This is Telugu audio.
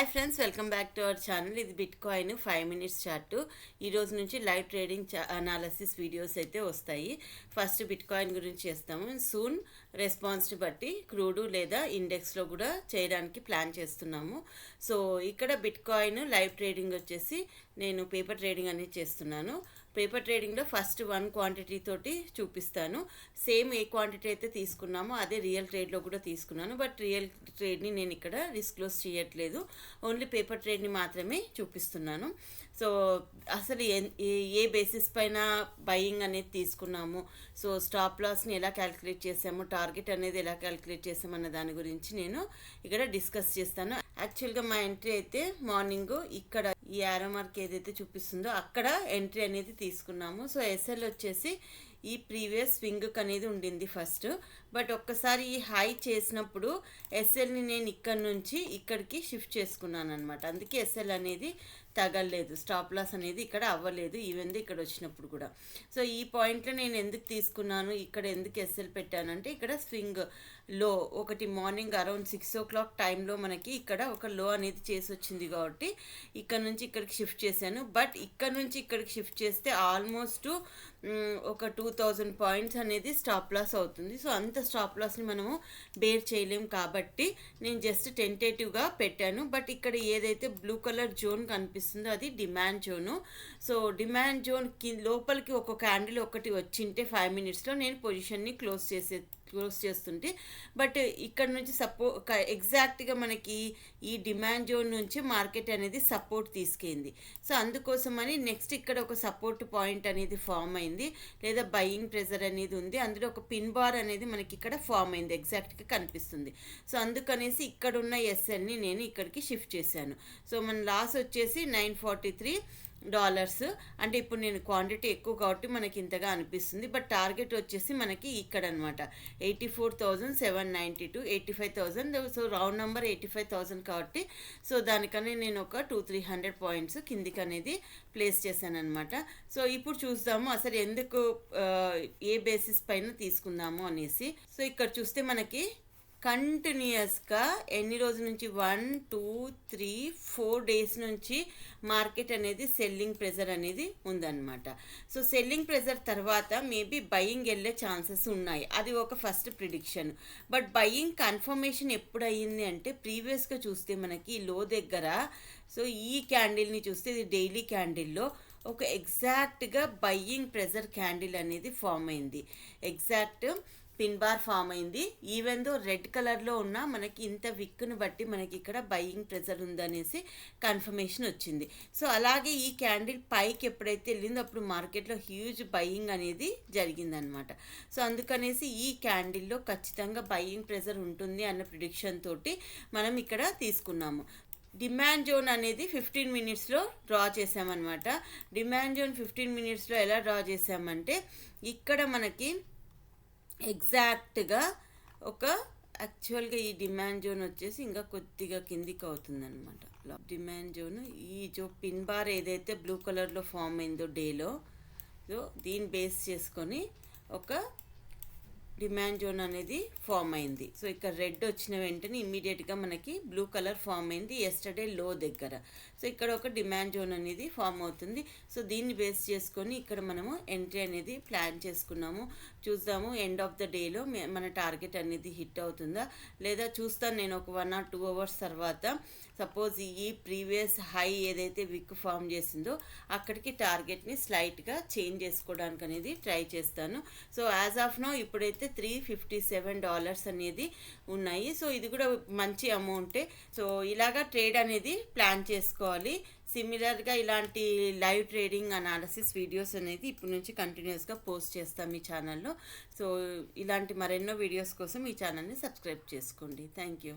Hi friends, welcome back to our channel. ఇది బిట్ కాయిన్ 5 మినిట్స్ చార్ట్. ఈ రోజు నుంచి లైవ్ ట్రేడింగ్ అనాలసిస్ వీడియోస్ అయితే వస్తాయి. ఫస్ట్ బిట్ కాయిన్ గురించి చేస్తాము. సూన్ రెస్పాన్స్ని బట్టి క్రూడు లేదా ఇండెక్స్లో కూడా చేయడానికి ప్లాన్ చేస్తున్నాము. సో ఇక్కడ బిట్ కాయిన్ లైవ్ ట్రేడింగ్ వచ్చేసి నేను పేపర్ ట్రేడింగ్ అనేది చేస్తున్నాను. పేపర్ ట్రేడింగ్లో ఫస్ట్ 1 క్వాంటిటీ తోటి చూపిస్తాను. సేమ్ ఏ క్వాంటిటీ అయితే తీసుకున్నామో అదే రియల్ ట్రేడ్లో కూడా తీసుకున్నాను. బట్ రియల్ ట్రేడ్ని నేను ఇక్కడ డిస్క్లోజ్ చేయట్లేదు, ఓన్లీ పేపర్ ట్రేడ్ని మాత్రమే చూపిస్తున్నాను. సో అసలు ఏ బేసిస్ పైన బయింగ్ అనేది తీసుకున్నాము, సో స్టాప్ లాస్ని ఎలా క్యాలిక్యులేట్ చేసాము, టార్గెట్ అనేది ఎలా క్యాలిక్యులేట్ చేసాము అన్న దాని గురించి నేను ఇక్కడ డిస్కస్ చేస్తాను. యాక్చువల్గా మా ఎంట్రీ అయితే మార్నింగ్ ఇక్కడ ఈ యారో మార్క్ ఏదైతే చూపిస్తుందో అక్కడ ఎంట్రీ అనేది తీసుకున్నాము. సో ఎస్ఎల్ వచ్చేసి ఈ ప్రీవియస్ స్వింగ్కి అనేది ఉండింది ఫస్ట్, బట్ ఒక్కసారి ఈ హై చేసినప్పుడు ఎస్ఎల్ని నేను ఇక్కడ నుంచి ఇక్కడికి షిఫ్ట్ చేసుకున్నాను అనమాట. అందుకే ఎస్ఎల్ అనేది తగలలేదు, స్టాప్ లాస్ అనేది ఇక్కడ అవ్వలేదు ఈవెన్ ఇక్కడ వచ్చినప్పుడు కూడా. సో ఈ పాయింట్లో నేను ఎందుకు తీసుకున్నాను, ఇక్కడ ఎందుకు ఎస్ఎల్ పెట్టానంటే ఇక్కడ స్వింగ్ లో ఒకటి మార్నింగ్ అరౌండ్ 6 o'clock టైంలో మనకి ఇక్కడ ఒక లో అనేది చేసి వచ్చింది కాబట్టి ఇక్కడ నుంచి ఇక్కడికి షిఫ్ట్ చేశాను. బట్ ఇక్కడ నుంచి ఇక్కడికి షిఫ్ట్ చేస్తే ఆల్మోస్ట్ ఒక 2000 పాయింట్స్ అనేది స్టాప్ లాస్ అవుతుంది. సో అంత స్టాప్ లాస్ని మనము బేర్ చేయలేం కాబట్టి నేను జస్ట్ టెంటేటివ్గా పెట్టాను. బట్ ఇక్కడ ఏదైతే బ్లూ కలర్ జోన్ కనిపిస్తుందో అది demand zone. So demand zone లోపలికి ఒక క్యాండిల్ ఒకటి వచ్చింటే 5 మినిట్స్లో నేను పొజిషన్ని క్లోజ్ చేస్తుంటే, బట్ ఇక్కడ నుంచి ఎగ్జాక్ట్గా మనకి ఈ డిమాండ్ జోన్ నుంచి మార్కెట్ అనేది సపోర్ట్ తీసుకెళ్ళింది. సో అందుకోసమని నెక్స్ట్ ఇక్కడ ఒక సపోర్ట్ పాయింట్ అనేది ఫామ్ అయింది, లేదా బయింగ్ ప్రెజర్ అనేది ఉంది, అందులో ఒక పిన్ బార్ అనేది మనకి ఇక్కడ ఫామ్ అయింది, ఎగ్జాక్ట్గా కనిపిస్తుంది. సో అందుకనేసి ఇక్కడ ఉన్న ఎస్ఎల్ని నేను ఇక్కడికి షిఫ్ట్ చేశాను. సో మన లాస్ వచ్చేసి $943. అంటే ఇప్పుడు నేను క్వాంటిటీ ఎక్కువ కాబట్టి మనకి ఇంతగా అనిపిస్తుంది, బట్ టార్గెట్ వచ్చేసి మనకి ఇక్కడ అనమాట 84,792, 85,000. సో రౌండ్ నెంబర్ 85,000 కాబట్టి సో దానికనే నేను ఒక 200-300 పాయింట్స్ కిందికి అనేది ప్లేస్ చేశాను అనమాట. సో ఇప్పుడు చూద్దాము అసలు ఎందుకు ఏ బేసిస్ పైన తీసుకుందాము అనేసి. సో ఇక్కడ చూస్తే మనకి కంటిన్యూస్గా ఎన్ని రోజుల నుంచి 1, 2, 3, 4 డేస్ నుంచి మార్కెట్ అనేది సెల్లింగ్ ప్రెజర్ అనేది ఉందన్నమాట. సో సెల్లింగ్ ప్రెజర్ తర్వాత మేబీ బయింగ్ వెళ్ళే ఛాన్సెస్ ఉన్నాయి, అది ఒక first prediction. But buying confirmation ఎప్పుడు అయ్యింది అంటే ప్రీవియస్గా చూస్తే మనకి లో దగ్గర, సో ఈ క్యాండిల్ని చూస్తే ఇది డైలీ క్యాండిల్లో ఒక ఎగ్జాక్ట్గా బయింగ్ ప్రెజర్ క్యాండిల్ అనేది ఫామ్ అయింది, ఎగ్జాక్ట్ పిన్ బార్ ఫామ్ అయింది. ఈవెన్ దో రెడ్ కలర్లో ఉన్న మనకి ఇంత విక్ను బట్టి మనకి ఇక్కడ బయింగ్ ప్రెజర్ ఉందనేసి కన్ఫర్మేషన్ వచ్చింది. సో అలాగే ఈ క్యాండిల్ పైకి ఎప్పుడైతే వెళ్ళిందో అప్పుడు మార్కెట్లో హ్యూజ్ బయింగ్ అనేది జరిగిందనమాట. సో అందుకనేసి ఈ క్యాండిల్లో ఖచ్చితంగా బయింగ్ ప్రెజర్ ఉంటుంది అన్న ప్రిడిక్షన్ తోటి మనం ఇక్కడ తీసుకున్నాము. డిమాండ్ జోన్ అనేది 15 మినిట్స్లో డ్రా చేసామన్నమాట. డిమాండ్ జోన్ 15 మినిట్స్లో ఎలా డ్రా చేసామంటే ఇక్కడ మనకి ఎగ్జాక్ట్గా ఒక యాక్చువల్గా ఈ డిమాండ్ జోన్ వచ్చేసి ఇంకా కొద్దిగా కిందికి అవుతుందన్నమాట. డిమాండ్ జోన్ ఈ పిన్ బార్ ఏదైతే బ్లూ కలర్లో ఫామ్ అయిందో డేలో, సో దీన్ని బేస్ చేసుకొని ఒక డిమాండ్ జోన్ అనేది ఫామ్ అయింది. సో ఇక్కడ రెడ్ వచ్చిన వెంటనే ఇమ్మీడియట్గా మనకి బ్లూ కలర్ ఫామ్ అయింది ఎస్టర్డే లో దగ్గర. సో ఇక్కడ ఒక డిమాండ్ జోన్ అనేది ఫామ్ అవుతుంది. సో దీన్ని బేస్ చేసుకొని ఇక్కడ మనము ఎంట్రీ అనేది ప్లాన్ చేసుకున్నాము. చూద్దాము ఎండ్ ఆఫ్ ద డేలో మన టార్గెట్ అనేది హిట్ అవుతుందా లేదా చూస్తాను నేను ఒక 1 or 2 hours తర్వాత. సపోజ్ ఈ ప్రీవియస్ హై ఏదైతే విక్ ఫామ్ చేసిందో అక్కడికి టార్గెట్ని స్లైట్గా చేంజ్ చేసుకోవడానికి అనేది ట్రై చేస్తాను. సో యాజ్ ఆఫ్ నో ఇప్పుడైతే $357 అనేది ఉన్నాయి. సో ఇది కూడా మంచి అమౌంటే. సో ఇలాగా ట్రేడ్ అనేది ప్లాన్ చేసుకోవాలి. సిమిలర్గా ఇలాంటి లైవ్ ట్రేడింగ్ అనాలిసిస్ వీడియోస్ అనేది ఇప్పటి నుంచి కంటిన్యూస్గా పోస్ట్ చేస్తాం ఈ ఛానల్లో. సో ఇలాంటి మరెన్నో వీడియోస్ కోసం ఈ ఛానల్ని సబ్స్క్రైబ్ చేసుకోండి. Thank you.